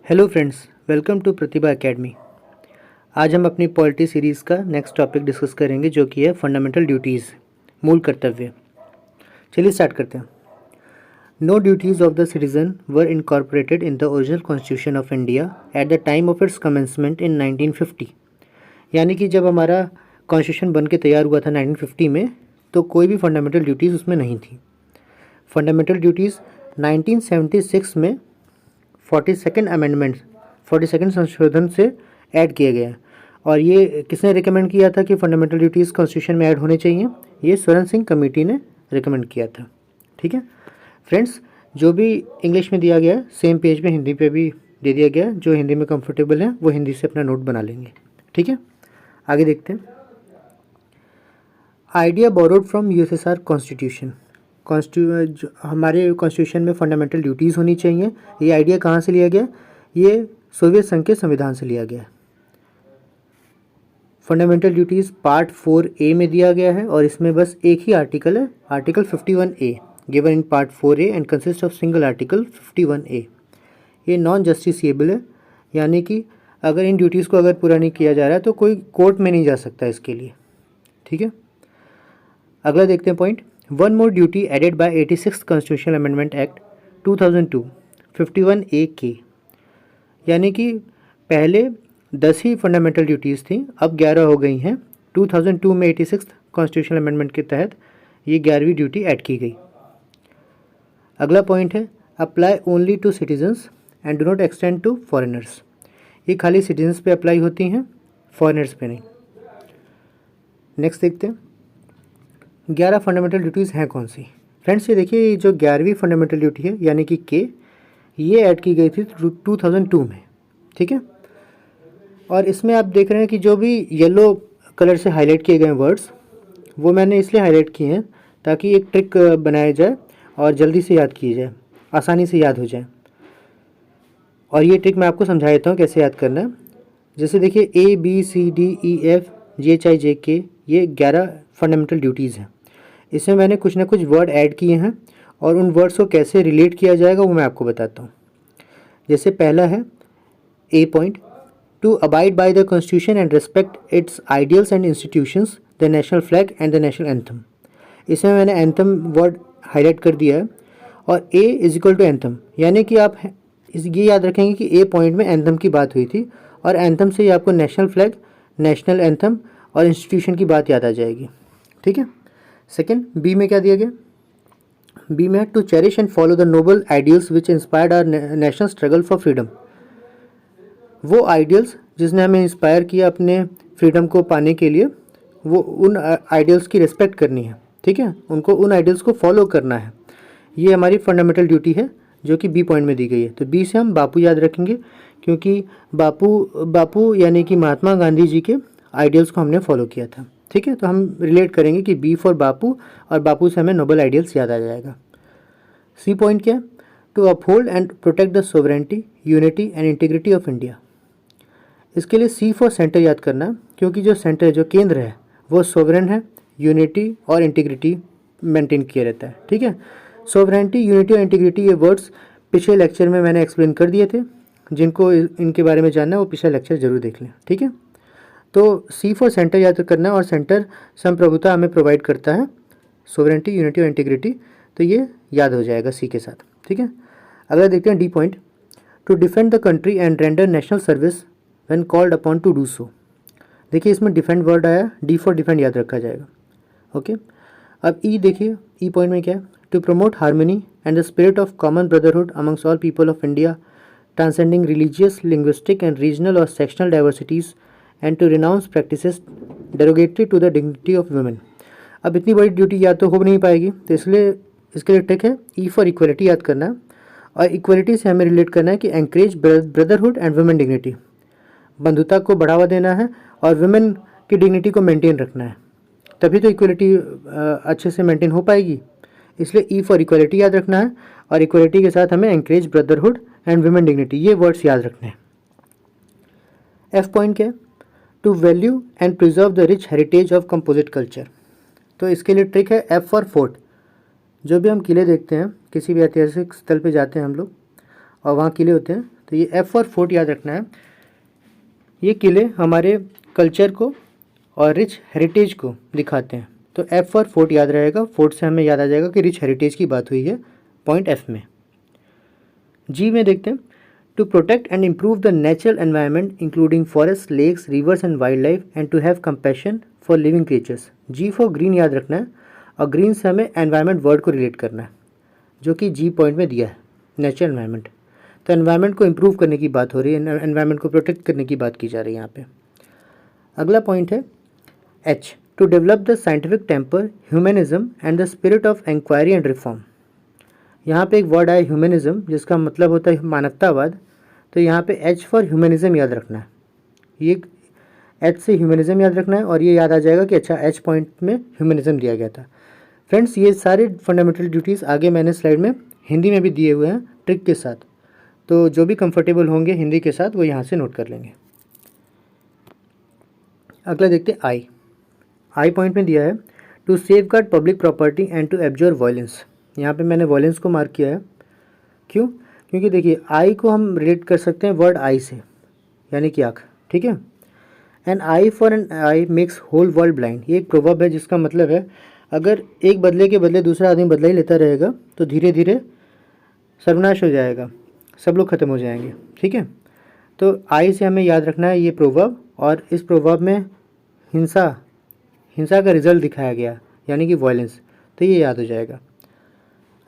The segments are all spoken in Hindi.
Hello friends, welcome to Pratibha academy. आज हम अपनी पॉलिटी सीरीज़ का नेक्स्ट टॉपिक डिस्कस करेंगे जो कि है फंडामेंटल ड्यूटीज़, मूल कर्तव्य। चलिए स्टार्ट करते हैं। No duties of the citizen were incorporated in the original constitution of India at the time of its commencement in 1950। यानी कि जब हमारा कॉन्स्टिट्यूशन बन के तैयार हुआ था 1950 में, तो कोई भी फंडामेंटल ड्यूटीज़ उसमें नहीं थी। फंडामेंटल ड्यूटीज़ 1976 में 42nd संशोधन से ऐड किया गया है। और ये किसने रिकमेंड किया था कि फंडामेंटल ड्यूटीज़ कॉन्स्टिट्यूशन में ऐड होने चाहिए? ये स्वर्ण सिंह कमेटी ने रिकमेंड किया था। ठीक है फ्रेंड्स, जो भी इंग्लिश में दिया गया है सेम पेज में हिंदी पे भी दे दिया गया है। जो हिंदी में कंफर्टेबल है वो हिंदी से अपना नोट बना लेंगे। ठीक है, आगे देखते हैं। Idea borrowed from USSR constitution. हमारे कॉन्स्टिट्यूशन में फंडामेंटल ड्यूटीज़ होनी चाहिए। ये आइडिया कहाँ से लिया गया? ये सोवियत संघ के संविधान से लिया गया है। फंडामेंटल ड्यूटीज़ पार्ट 4A में दिया गया है और इसमें बस एक ही आर्टिकल है, article 51A given in part 4A and consist of single article 51A। ये नॉन जस्टिसिएबल है, यानी कि अगर इन ड्यूटीज़ को अगर पूरा नहीं किया जा रहा है तो कोई कोर्ट में नहीं जा सकता इसके लिए। ठीक है, अगला देखते हैं point. One more duty added by 86 constitutional amendment act 2002 51A के, यानी कि पहले 10 ही फंडामेंटल ड्यूटीज़ थी, अब 11 हो गई हैं। 2002 में 86 कॉन्स्टिट्यूशनल अमेंडमेंट के तहत ये 11वीं ड्यूटी ऐड की गई। अगला पॉइंट है apply only to citizens and do not extend to foreigners. ये खाली सिटीजन्स पे अप्लाई होती हैं, फॉरेनर्स पे नहीं। नेक्स्ट देखते हैं 11 फंडामेंटल ड्यूटीज़ हैं कौन सी। फ्रेंड्स ये देखिए, ये जो 11वीं फंडामेंटल ड्यूटी है यानी कि के, ये ऐड की गई थी 2002 में। ठीक है, और इसमें आप देख रहे हैं कि जो भी येलो कलर से हाईलाइट किए गए वर्ड्स, वो मैंने इसलिए हाईलाइट किए हैं ताकि एक ट्रिक बनाया जाए और जल्दी से याद की जाए, आसानी से याद हो जाए। और ये ट्रिक मैं आपको समझा देता हूँ कैसे याद करना है। जैसे देखिए ABCDEFGHIJK, ये 11 फंडामेंटल ड्यूटीज़ हैं। इसमें मैंने कुछ ना कुछ वर्ड ऐड किए हैं और उन वर्ड्स को कैसे रिलेट किया जाएगा वो मैं आपको बताता हूँ। जैसे पहला है A point, to abide by the constitution and respect its ideals and institutions, the national flag and the national anthem. इसमें मैंने एंथम वर्ड हाईलाइट कर दिया है। और A is equal to anthem, यानी कि आप ये याद रखेंगे कि ए पॉइंट में एंथम की बात हुई थी और एंथम से ही आपको नेशनल फ्लैग, नेशनल एंथम और इंस्टीट्यूशन की बात याद आ जाएगी। ठीक है, सेकेंड बी में क्या दिया गया? बी में to cherish and follow the noble ideals which inspired our national struggle for freedom. वो आइडियल्स जिसने हमें इंस्पायर किया अपने फ्रीडम को पाने के लिए, वो उन आइडियल्स की रिस्पेक्ट करनी है। ठीक है, उनको उन आइडियल्स को फॉलो करना है। ये हमारी फंडामेंटल ड्यूटी है जो कि बी पॉइंट में दी गई है। तो बी से हम बापू याद रखेंगे, क्योंकि बापू यानी कि महात्मा गांधी जी के आइडियल्स को हमने फॉलो किया था। ठीक है, तो हम रिलेट करेंगे कि बी फॉर बापू, और बापू से हमें नोबल आइडियल्स याद आ जाएगा। सी पॉइंट क्या है? To uphold and protect the sovereignty, unity and integrity of India. इसके लिए सी फॉर सेंटर याद करना, क्योंकि जो सेंटर, जो केंद्र है, वो सोवरेन है, यूनिटी और इंटीग्रिटी मेंटेन किया रहता है। ठीक है, सोवरेनिटी, यूनिटी और इंटीग्रिटी, ये वर्ड्स पिछले लेक्चर में मैंने एक्सप्लेन कर दिए थे। जिनको इनके बारे में जानना है वो पिछला लेक्चर जरूर देख लें। ठीक है, तो सी फॉर सेंटर याद करना, और सेंटर संप्रभुता हमें प्रोवाइड करता है, सोवरेनिटी, यूनिटी और इंटीग्रिटी, तो ये याद हो जाएगा सी के साथ। ठीक है, अगला देखते हैं D point, to defend the country and render national service when called upon to do so. देखिए इसमें डिफेंड वर्ड आया, डी फॉर डिफेंड याद रखा जाएगा। ओके, अब ई देखिए, ई पॉइंट में क्या है? To promote harmony and the spirit of common brotherhood amongst all people of India, transcending religious, linguistic and regional और sectional diversities and to renounce practices derogatory to the dignity of women. अब इतनी बड़ी ड्यूटी याद तो हो नहीं पाएगी, तो इसलिए इसके लिए ट्रिक है ई फॉर इक्वलिटी याद करना, और इक्वलिटी से हमें रिलेट करना है कि encourage brotherhood and women dignity, बंधुता को बढ़ावा देना है और वुमेन की डिग्निटी को मेंटेन रखना है, तभी तो इक्वलिटी अच्छे से मेंटेन हो पाएगी। इसलिए ई फॉर इक्वलिटी याद रखना है, और इक्वलिटी के साथ हमें encourage brotherhood and women dignity, ये वर्ड्स याद रखने हैं। एफ पॉइंट क्या है? To value and preserve the rich heritage of composite culture. तो इसके लिए ट्रिक है एफ फॉर फोर्ट। जो भी हम किले देखते हैं, किसी भी ऐतिहासिक स्थल पे जाते हैं हम लोग और वहाँ किले होते हैं, तो ये F फॉर फोर्ट याद रखना है। ये किले हमारे कल्चर को और रिच हेरिटेज को दिखाते हैं, तो F फॉर फोर्ट याद रहेगा। फोर्ट से हमें याद आ जाएगा कि रिच हेरिटेज की बात हुई है पॉइंट F में। जी में देखते हैं, to protect and improve the natural environment including forest, lakes, rivers and wildlife and to have compassion for living creatures. G for green याद रखना है, और ग्रीन से हमें एनवायरनमेंट वर्ड को रिलेट करना है, जो कि जी पॉइंट में दिया है, नेचुरल एनवायरनमेंट। तो एनवायरनमेंट को इम्प्रूव करने की बात हो रही है, एनवायरनमेंट को प्रोटेक्ट करने की बात की जा रही है यहाँ पे। अगला पॉइंट है H, to develop the scientific temper, humanism and the spirit of inquiry and reform. यहाँ पे एक वर्ड आया ह्यूमनिज्म, जिसका मतलब होता है मानवतावाद। तो यहाँ पे एच फॉर ह्यूमनिज्म याद रखना है। ये एच से ह्यूमनिज्म याद रखना है, और ये याद आ जाएगा कि अच्छा एच पॉइंट में ह्यूमनिज्म दिया गया था। फ्रेंड्स, ये सारे फंडामेंटल ड्यूटीज़ आगे मैंने स्लाइड में हिंदी में भी दिए हुए हैं ट्रिक के साथ, तो जो भी कंफर्टेबल होंगे हिंदी के साथ वो यहाँ से नोट कर लेंगे। अगला देखते हैं आई पॉइंट में दिया है, to safeguard public property and to absorb violence. यहाँ पे मैंने वायलेंस को मार्क किया है, क्यों? क्योंकि देखिए आई को हम रिलेट कर सकते हैं वर्ड आई से, यानी कि आँख, ठीक है। An eye for an eye makes whole world blind, ये एक प्रोवर्ब है जिसका मतलब है अगर एक बदले के बदले दूसरा आदमी बदला ही लेता रहेगा तो धीरे धीरे सर्वनाश हो जाएगा, सब लोग ख़त्म हो जाएंगे, ठीक है। तो आई से हमें याद रखना है ये प्रोवर्ब, और इस प्रोवर्ब में हिंसा का रिजल्ट दिखाया गया, यानी कि वायलेंस, तो ये याद हो जाएगा।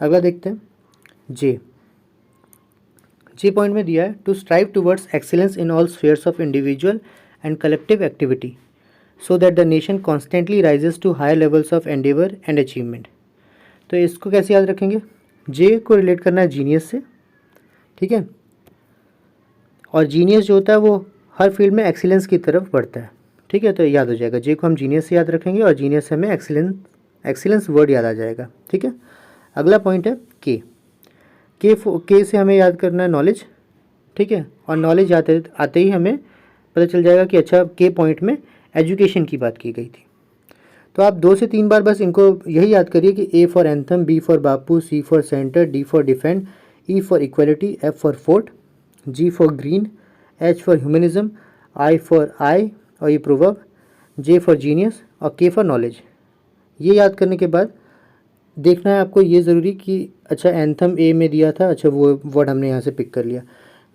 अगला देखते हैं जी पॉइंट में दिया है, to strive towards excellence in all spheres of individual and collective activity so that the nation constantly rises to higher levels of endeavour and achievement. तो इसको कैसे याद रखेंगे? जे को रिलेट करना है जीनियस से, ठीक है, और जीनियस जो होता है वो हर फील्ड में एक्सीलेंस की तरफ बढ़ता है, ठीक है। तो याद हो जाएगा, जे को हम जीनियस से याद रखेंगे और जीनियस से हमें एक्सीलेंस वर्ड याद आ जाएगा, ठीक है। अगला पॉइंट है के से हमें याद करना है नॉलेज, ठीक है, और नॉलेज आते ही हमें पता चल जाएगा कि अच्छा के पॉइंट में एजुकेशन की बात की गई थी। तो आप 2 से 3 बार बस इनको यही याद करिए कि A for anthem, B for Bapu, C for centre, D for defend, E for equality, F for fort, G for green, H for humanism, I for eye और ये प्रोवर्ब, जे फॉर जीनियस और के फॉर नॉलेज। ये याद करने के बाद देखना है आपको ये ज़रूरी कि अच्छा एंथम ए में दिया था, अच्छा वो वर्ड हमने यहाँ से पिक कर लिया।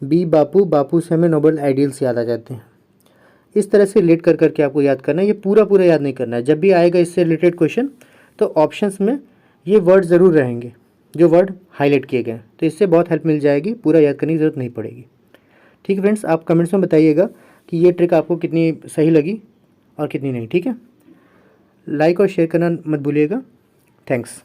बी बापू से हमें नोबल आइडियल्स याद आ जाते हैं। इस तरह से रिलेट कर करके आपको याद करना है, ये पूरा याद नहीं करना है। जब भी आएगा इससे रिलेटेड क्वेश्चन तो ऑप्शंस में ये वर्ड ज़रूर रहेंगे जो वर्ड हाईलाइट किए गए, तो इससे बहुत हेल्प मिल जाएगी, पूरा याद करने की ज़रूरत नहीं पड़ेगी। ठीक है फ्रेंड्स, आप कमेंट्स में बताइएगा कि ये ट्रिक आपको कितनी सही लगी और कितनी नहीं, ठीक है। लाइक और शेयर करना मत भूलिएगा। थैंक्स।